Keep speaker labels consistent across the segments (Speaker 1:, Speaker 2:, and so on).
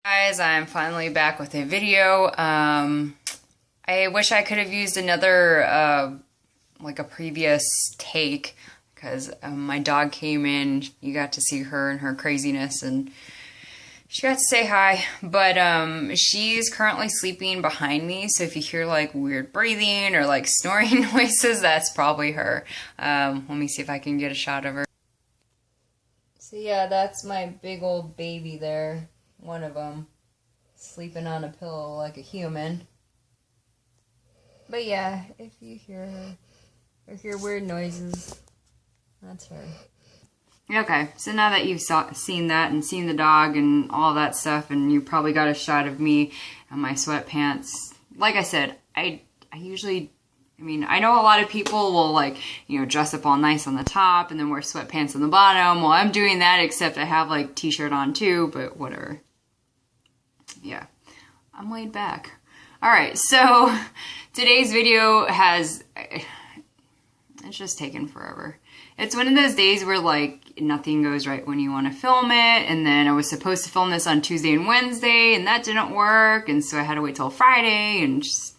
Speaker 1: Guys, I'm finally back with a video. I wish I could have used another, like a previous take, because my dog came in, you got to see her and her craziness, and she got to say hi, but she's currently sleeping behind me, so if you hear like weird breathing or like snoring noises, that's probably her. Let me see if I can get a shot of her. So yeah, that's my big old baby there. One of them, sleeping on a pillow like a human. But yeah, if you hear her, or hear weird noises, that's her. Okay, so now that you've seen that and seen the dog and all that stuff, and you probably got a shot of me and my sweatpants, like I said, I usually, I know a lot of people will like, dress up all nice on the top and then wear sweatpants on the bottom. Well, I'm doing that, except I have like t-shirt on too, but whatever. Yeah, I'm laid back. All right, so today's video it's just taken forever. It's one of those days where like nothing goes right when you want to film it, and then I was supposed to film this on Tuesday and Wednesday, and that didn't work, and so I had to wait till Friday, and just,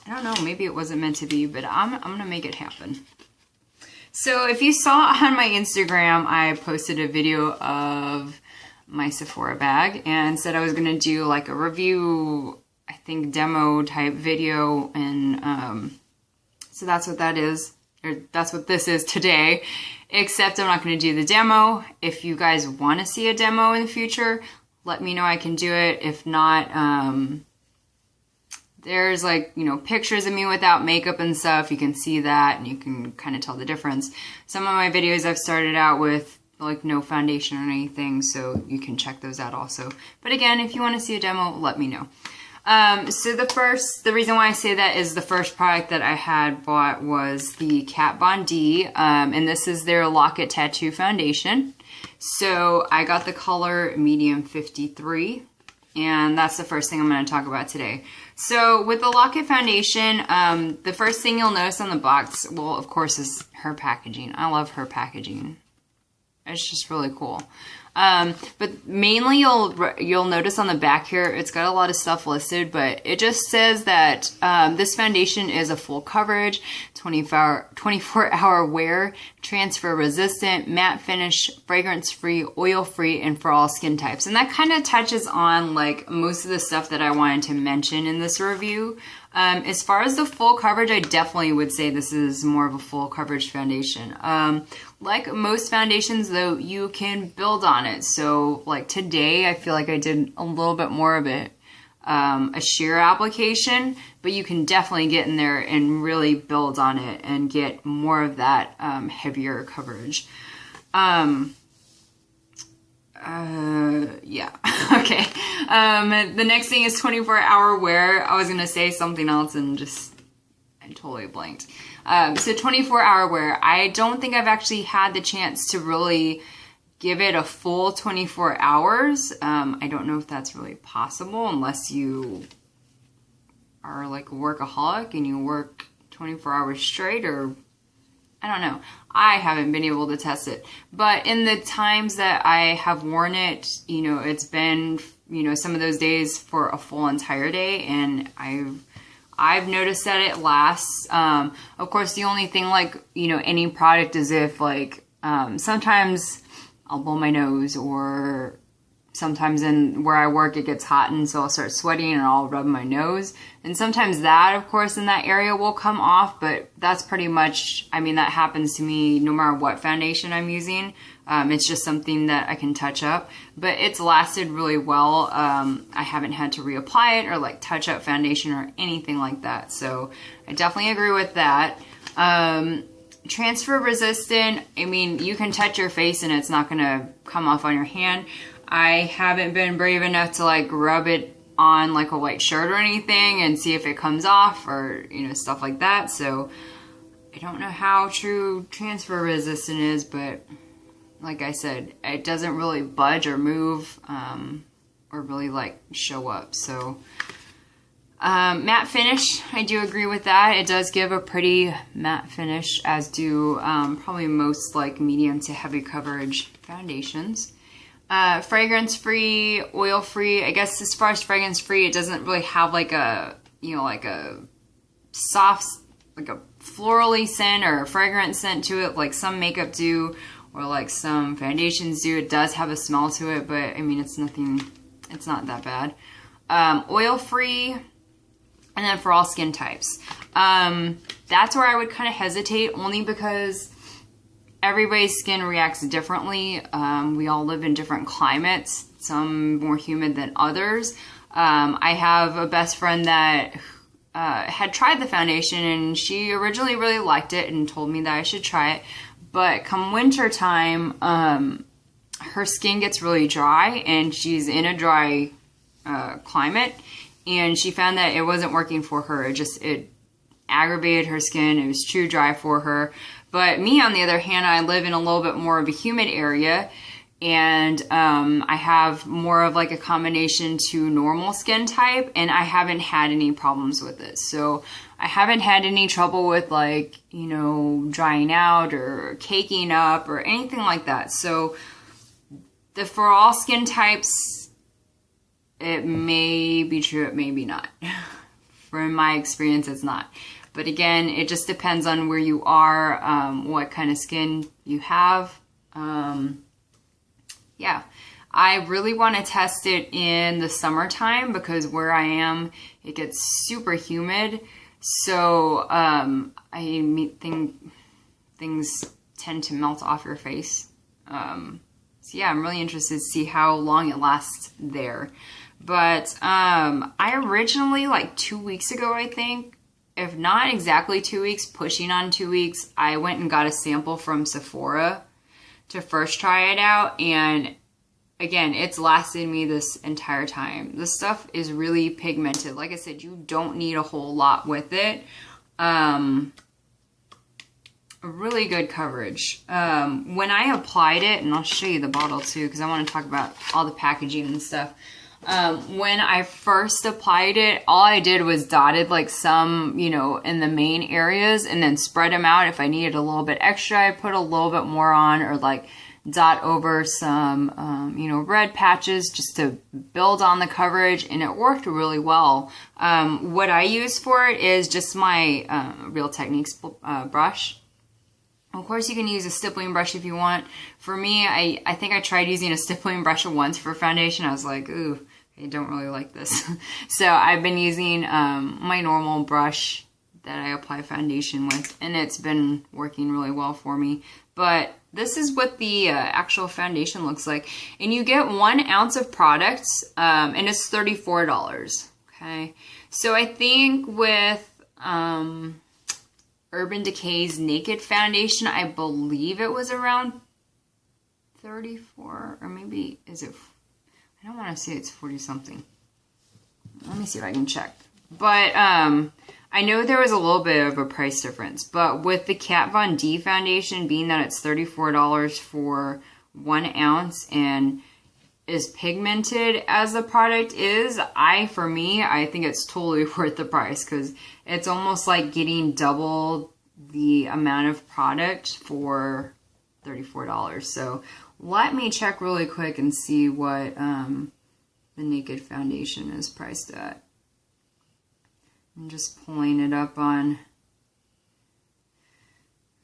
Speaker 1: I don't know, maybe it wasn't meant to be, but I'm gonna make it happen. So if you saw on my Instagram, I posted a video of my Sephora bag and said I was gonna do like a review, I think demo type video, and so that's what that is, or that's what this is today, except I'm not gonna do the demo. If you guys want to see a demo in the future, let me know, I can do it. If not, there's like, pictures of me without makeup and stuff. You can see that and you can kind of tell the difference. Some of my videos I've started out with like no foundation or anything, so you can check those out also. But again, if you want to see a demo, let me know. So the reason why I say that is the first product that I had bought was the Kat Von D, and this is their Lock It Tattoo Foundation. So I got the color medium 53, and that's the first thing I'm going to talk about today. So with the Lock It Foundation, the first thing you'll notice on the box, well, of course, is her packaging. I love her packaging. It's just really cool. But mainly you'll notice on the back here, it's got a lot of stuff listed, but it just says that this foundation is a full coverage, 24-hour wear, transfer resistant, matte finish, fragrance free, oil free, and for all skin types. And that kind of touches on like most of the stuff that I wanted to mention in this review. As far as the full coverage, I definitely would say this is more of a full coverage foundation. Like most foundations though, you can build on it. So like today, I feel like I did a little bit more of it, a sheer application, but you can definitely get in there and really build on it and get more of that heavier coverage. Yeah, okay. The next thing is 24-hour wear. I was gonna say something else and I totally blanked. So 24-hour wear. I don't think I've actually had the chance to really give it a full 24 hours. I don't know if that's really possible unless you are like a workaholic and you work 24 hours straight, or I don't know. I haven't been able to test it. But in the times that I have worn it, it's been, some of those days for a full entire day, and I've noticed that it lasts. Of course, the only thing like, any product is if like, sometimes I'll blow my nose, or sometimes in where I work it gets hot, and so I'll start sweating and I'll rub my nose. And sometimes that, of course, in that area will come off, but that's pretty much, that happens to me no matter what foundation I'm using. It's just something that I can touch up, but it's lasted really well. I haven't had to reapply it or like touch up foundation or anything like that. So I definitely agree with that. Transfer resistant, you can touch your face and it's not gonna come off on your hand. I haven't been brave enough to like rub it on like a white shirt or anything and see if it comes off, or stuff like that. So I don't know how true transfer resistant is, but like I said, it doesn't really budge or move, or really like show up. So matte finish, I do agree with that. It does give a pretty matte finish, as do probably most like medium to heavy coverage foundations. Fragrance free, oil free. I guess as far as fragrance free, it doesn't really have like a, you know, like a soft, like a florally scent or a fragrance scent to it, like some makeup do, or like some foundations do. It does have a smell to it, but I mean, it's nothing, it's not that bad. Oil free, and then for all skin types. That's where I would kind of hesitate, only because everybody's skin reacts differently. We all live in different climates, some more humid than others. I have a best friend that had tried the foundation, and she originally really liked it and told me that I should try it. But come winter time, her skin gets really dry, and she's in a dry climate, and she found that it wasn't working for her. It aggravated her skin. It was too dry for her. But me, on the other hand, I live in a little bit more of a humid area, and I have more of like a combination to normal skin type, and I haven't had any problems with it. So I haven't had any trouble with, like, you know, drying out or caking up or anything like that. So for all skin types, it may be true, it may be not. From my experience, it's not. But again, it just depends on where you are, what kind of skin you have. Yeah, I really want to test it in the summertime, because where I am, it gets super humid. So I think things tend to melt off your face. So yeah, I'm really interested to see how long it lasts there. But I originally, like 2 weeks ago, I think, if not exactly 2 weeks, pushing on 2 weeks, I went and got a sample from Sephora to first try it out. And again, it's lasted me this entire time. This stuff is really pigmented. Like I said, you don't need a whole lot with it. Really good coverage. When I applied it, and I'll show you the bottle too, because I want to talk about all the packaging and stuff. When I first applied it, all I did was dotted like some, you know, in the main areas, and then spread them out. If I needed a little bit extra, I put a little bit more on, or like dot over some, you know, red patches just to build on the coverage, and it worked really well. What I use for it is just my Real Techniques brush. Of course, you can use a stippling brush if you want. For me, I think I tried using a stippling brush once for foundation. I was like, ooh, I don't really like this. So I've been using my normal brush that I apply foundation with, and it's been working really well for me. But this is what the actual foundation looks like. And you get 1 ounce of product, and it's $34. Okay. So I think with Urban Decay's Naked Foundation, I believe it was around 34, or maybe, is it, I don't want to say it's 40 something. Let me see if I can check. But I know there was a little bit of a price difference, but with the Kat Von D foundation, being that it's $34 for 1 ounce and as pigmented as the product is, for me, I think it's totally worth the price, because it's almost like getting double the amount of product for $34. So let me check really quick and see what the Naked foundation is priced at. I'm just pulling it up on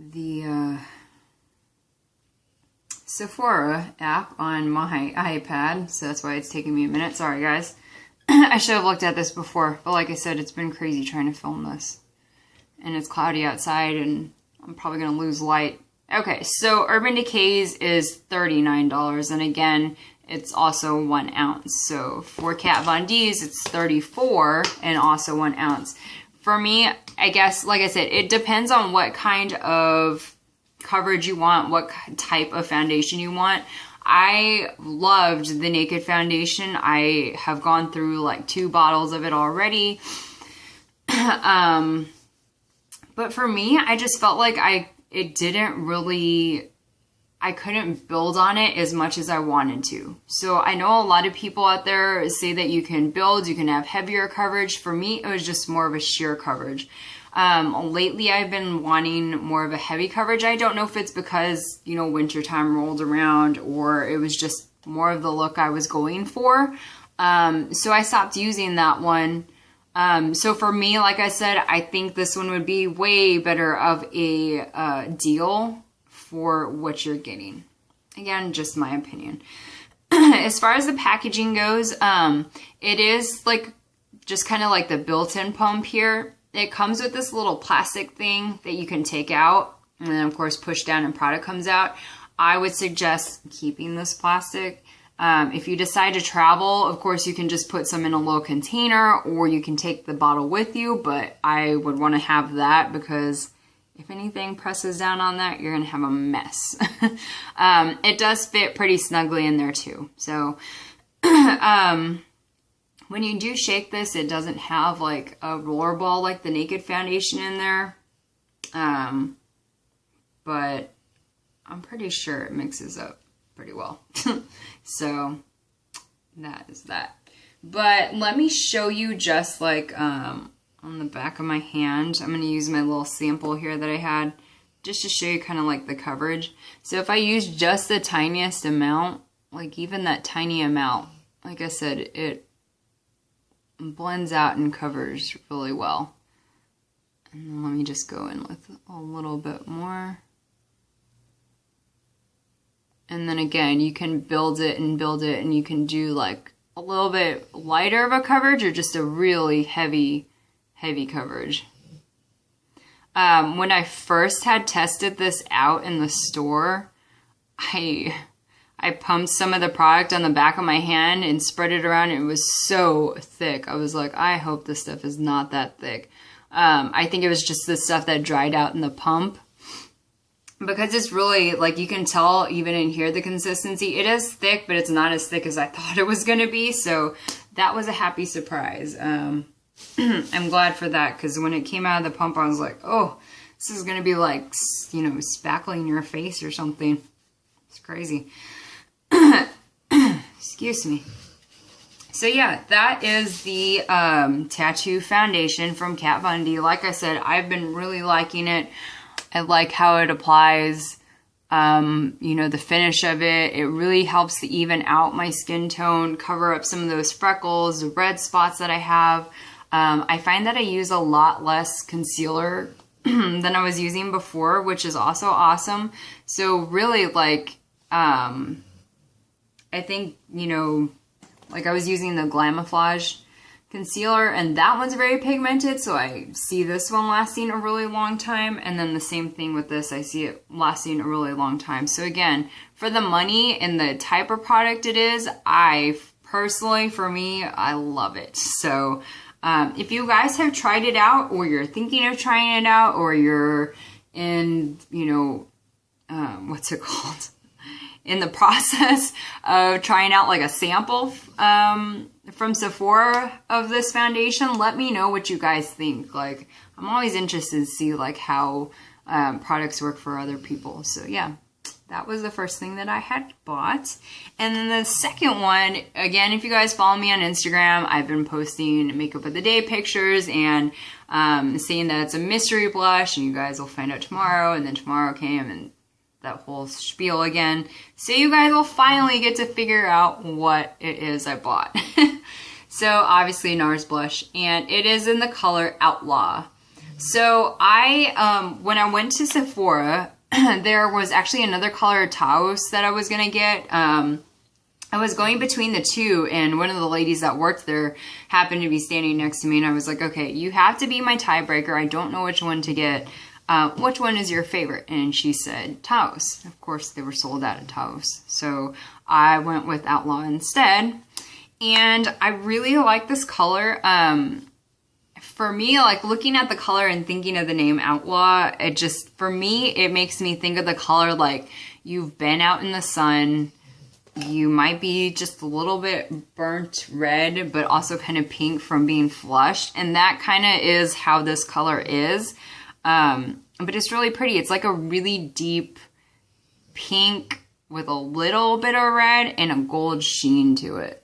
Speaker 1: the Sephora app on my iPad, so that's why it's taking me a minute. Sorry, guys. I should have looked at this before, but like I said, it's been crazy trying to film this. And it's cloudy outside, and I'm probably going to lose light. Okay, so Urban Decay's is $39, and again, it's also 1 ounce. So for Kat Von D's, it's $34 and also 1 ounce. For me, I guess, like I said, it depends on what kind of coverage you want, what type of foundation you want. I loved the Naked foundation. I have gone through like 2 bottles of it already. But for me, I just felt like I couldn't build on it as much as I wanted to. So I know a lot of people out there say that you can build, you can have heavier coverage. For me, it was just more of a sheer coverage. Lately, I've been wanting more of a heavy coverage. I don't know if it's because, you know, wintertime rolled around, or it was just more of the look I was going for. So I stopped using that one. So for me, like I said, I think this one would be way better of a deal for what you're getting. Again, just my opinion. As far as the packaging goes, it is like just kind of like the built-in pump here. It comes with this little plastic thing that you can take out and then of course push down and product comes out. I would suggest keeping this plastic. If you decide to travel, of course you can just put some in a little container or you can take the bottle with you, but I would want to have that because if anything presses down on that, you're going to have a mess. It does fit pretty snugly in there too. So, when you do shake this, it doesn't have like a roller ball like the Naked foundation in there. But I'm pretty sure it mixes up pretty well. So that is that. But let me show you just like, on the back of my hand, I'm going to use my little sample here that I had just to show you kind of like the coverage. So if I use just the tiniest amount, like even that tiny amount, like I said, it blends out and covers really well. And then let me just go in with a little bit more. And then again, you can build it and you can do like a little bit lighter of a coverage or just a really heavy coverage. When I first had tested this out in the store, I pumped some of the product on the back of my hand and spread it around. It was so thick. I was like, I hope this stuff is not that thick. I think it was just the stuff that dried out in the pump. Because it's really, like you can tell even in here the consistency. It is thick, but it's not as thick as I thought it was going to be. So that was a happy surprise. I'm glad for that because when it came out of the pump, I was like, oh, this is going to be like, you know, spackling your face or something. It's crazy. Excuse me. So yeah, that is the tattoo foundation from Kat Von D. Like I said, I've been really liking it. I like how it applies, you know, the finish of it. It really helps to even out my skin tone, cover up some of those freckles, the red spots that I have. I find that I use a lot less concealer than I was using before, which is also awesome. So really, like, I think, you know, like I was using the Glamouflage concealer and that one's very pigmented, so I see this one lasting a really long time, and then the same thing with this, I see it lasting a really long time. So again, for the money and the type of product it is, I personally, for me, I love it. So if you guys have tried it out or you're thinking of trying it out or you're in, you know, what's it called? In the process of trying out like a sample from Sephora of this foundation, let me know what you guys think. Like, I'm always interested to see like how products work for other people. So yeah, that was the first thing that I had bought. And then the second one, again, if you guys follow me on Instagram, I've been posting makeup of the day pictures and saying that it's a mystery blush, and you guys will find out tomorrow. And then tomorrow came and that whole spiel again. So you guys will finally get to figure out what it is I bought. So obviously Nars blush, and it is in the color Outlaw. So I, when I went to Sephora, there was actually another color Taos that I was gonna get. I was going between the two, and one of the ladies that worked there happened to be standing next to me, and I was like, okay, you have to be my tiebreaker. I don't know which one to get. Which one is your favorite? And she said Taos. Of course, they were sold out of Taos. So I went with Outlaw instead. And I really like this color. For me, like looking at the color and thinking of the name Outlaw, it just, for me, it makes me think of the color like you've been out in the sun. You might be just a little bit burnt red, but also kind of pink from being flushed. And that kind of is how this color is. But it's really pretty. It's like a really deep pink with a little bit of red and a gold sheen to it.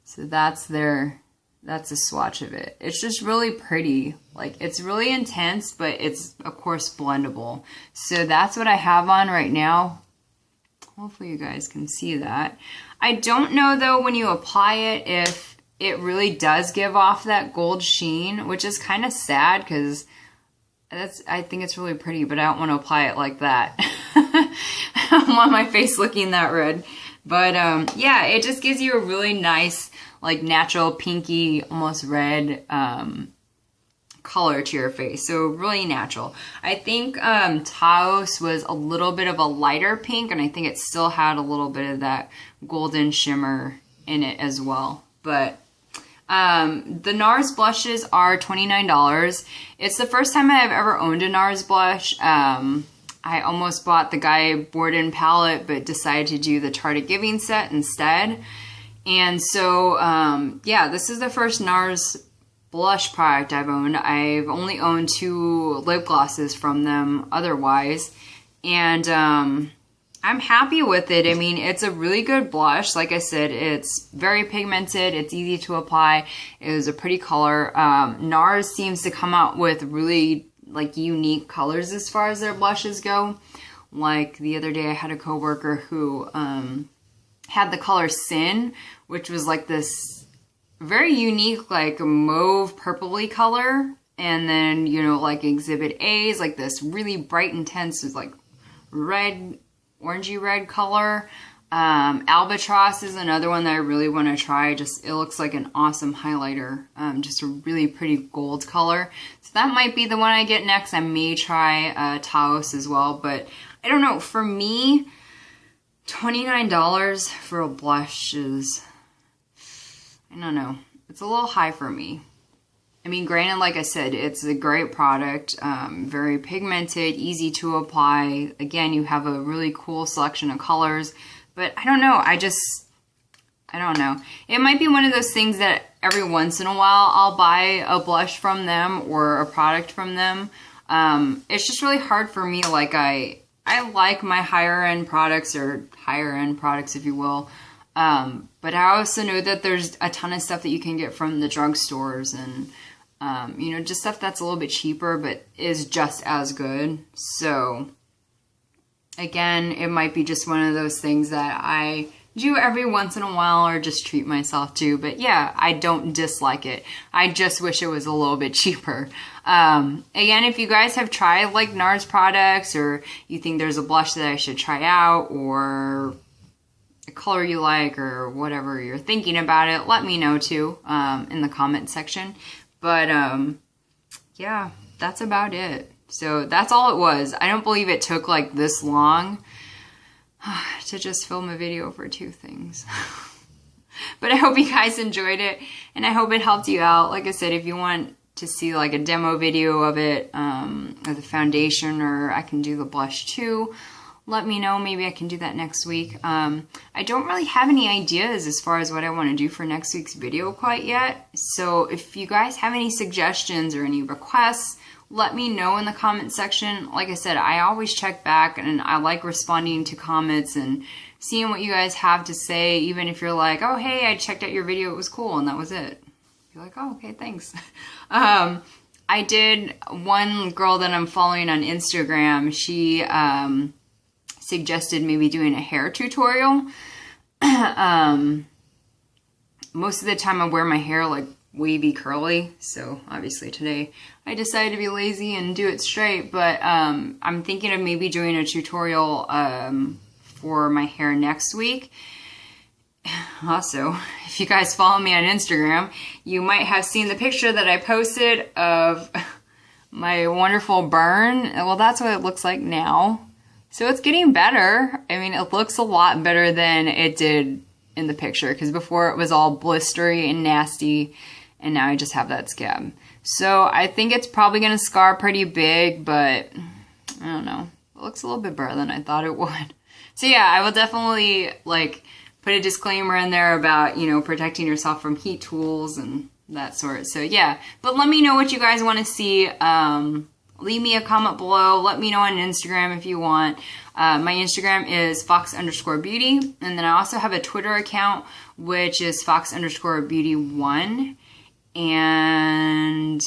Speaker 1: So that's a swatch of it. It's just really pretty. Like, it's really intense, but it's of course blendable. So that's what I have on right now. Hopefully you guys can see that. I don't know though when you apply it if it really does give off that gold sheen, which is kind of sad because I think it's really pretty, but I don't want to apply it like that. I don't want my face looking that red. But yeah, it just gives you a really nice, like natural pinky, almost red color to your face. So really natural. I think Taos was a little bit of a lighter pink, and I think it still had a little bit of that golden shimmer in it as well. But the Nars blushes are $29. It's the first time I've ever owned a Nars blush. I almost bought the Guy Borden palette, but decided to do the Target Giving set instead. And so, yeah, this is the first Nars blush product I've owned. I've only owned 2 lip glosses from them otherwise. And I'm happy with it. I mean, it's a really good blush. Like I said, it's very pigmented. It's easy to apply. It was a pretty color. Nars seems to come out with really like unique colors as far as their blushes go. Like the other day I had a coworker who had the color Sin, which was like this very unique like mauve purpley color. And then, you know, like Exhibit A is like this really bright intense like red, orangey red color. Albatross is another one that I really want to try. Just, it looks like an awesome highlighter. Just a really pretty gold color. So that might be the one I get next. I may try Taos as well, but I don't know. For me, $29 for a blush is, I don't know. It's a little high for me. I mean, granted, like I said, it's a great product, very pigmented, easy to apply. Again, you have a really cool selection of colors, but I don't know. I don't know. It might be one of those things that every once in a while I'll buy a blush from them or a product from them. It's just really hard for me. Like I like my higher end products, or higher end products, if you will. But I also know that there's a ton of stuff that you can get from the drugstores and, you know, just stuff that's a little bit cheaper, but is just as good. So again, it might be just one of those things that I do every once in a while or just treat myself to. But yeah, I don't dislike it. I just wish it was a little bit cheaper. Again, if you guys have tried like Nars products, or you think there's a blush that I should try out, or a color you like, or whatever you're thinking about it, let me know too, in the comment section. But yeah, that's about it. So that's all it was. I don't believe it took like this long to just film a video for 2 things. But I hope you guys enjoyed it, and I hope it helped you out. Like I said, if you want to see like a demo video of it, or the foundation, or I can do the blush too, let me know. Maybe I can do that next week. I don't really have any ideas as far as what I want to do for next week's video quite yet. So if you guys have any suggestions or any requests, let me know in the comment section. Like I said, I always check back, and I like responding to comments and seeing what you guys have to say, even if you're like, oh, hey, I checked out your video, it was cool, and that was it. You're like, oh, okay, thanks. I did, one girl that I'm following on Instagram, she suggested maybe doing a hair tutorial. Most of the time I wear my hair like wavy curly, so obviously today I decided to be lazy and do it straight, but I'm thinking of maybe doing a tutorial for my hair next week. Also, if you guys follow me on Instagram, you might have seen the picture that I posted of my wonderful burn. Well, that's what it looks like now. So it's getting better. I mean, it looks a lot better than it did in the picture, because before it was all blistery and nasty, and now I just have that scab. So I think it's probably going to scar pretty big, but I don't know. It looks a little bit better than I thought it would. So yeah, I will definitely like put a disclaimer in there about, you know, protecting yourself from heat tools and that sort. So yeah, but let me know what you guys want to see. Leave me a comment below. Let me know on Instagram if you want. My Instagram is fox_beauty. And then I also have a Twitter account, which is fox_beauty1. And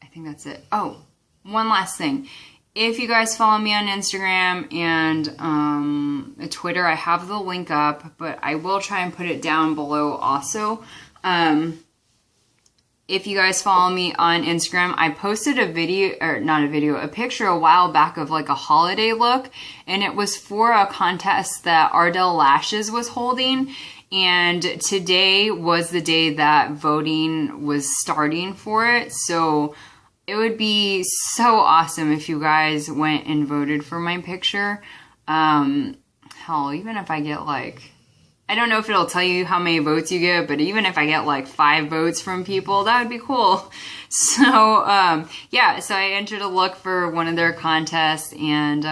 Speaker 1: I think that's it. Oh, one last thing. if you guys follow me on Instagram and Twitter, I have the link up, but I will try and put it down below also. If you guys follow me on Instagram, I posted a video, or not a video, a picture a while back of like a holiday look, and it was for a contest that Ardell Lashes was holding, and today was the day that voting was starting for it, so it would be so awesome if you guys went and voted for my picture. Hell, even if I get like, I don't know if it'll tell you how many votes you get, but even if I get like 5 votes from people, that would be cool. So, yeah, so I entered a look for one of their contests, and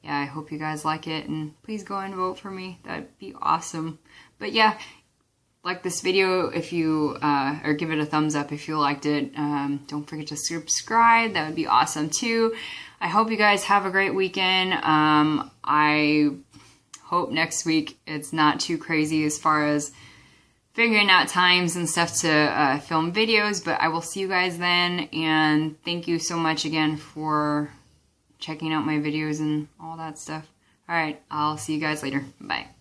Speaker 1: yeah, I hope you guys like it, and please go and vote for me. That'd be awesome. But yeah, like this video if you, or give it a thumbs up if you liked it. Don't forget to subscribe. That would be awesome too. I hope you guys have a great weekend. I hope next week it's not too crazy as far as figuring out times and stuff to film videos, but I will see you guys then, and thank you so much again for checking out my videos and all that stuff. Alright, I'll see you guys later. Bye.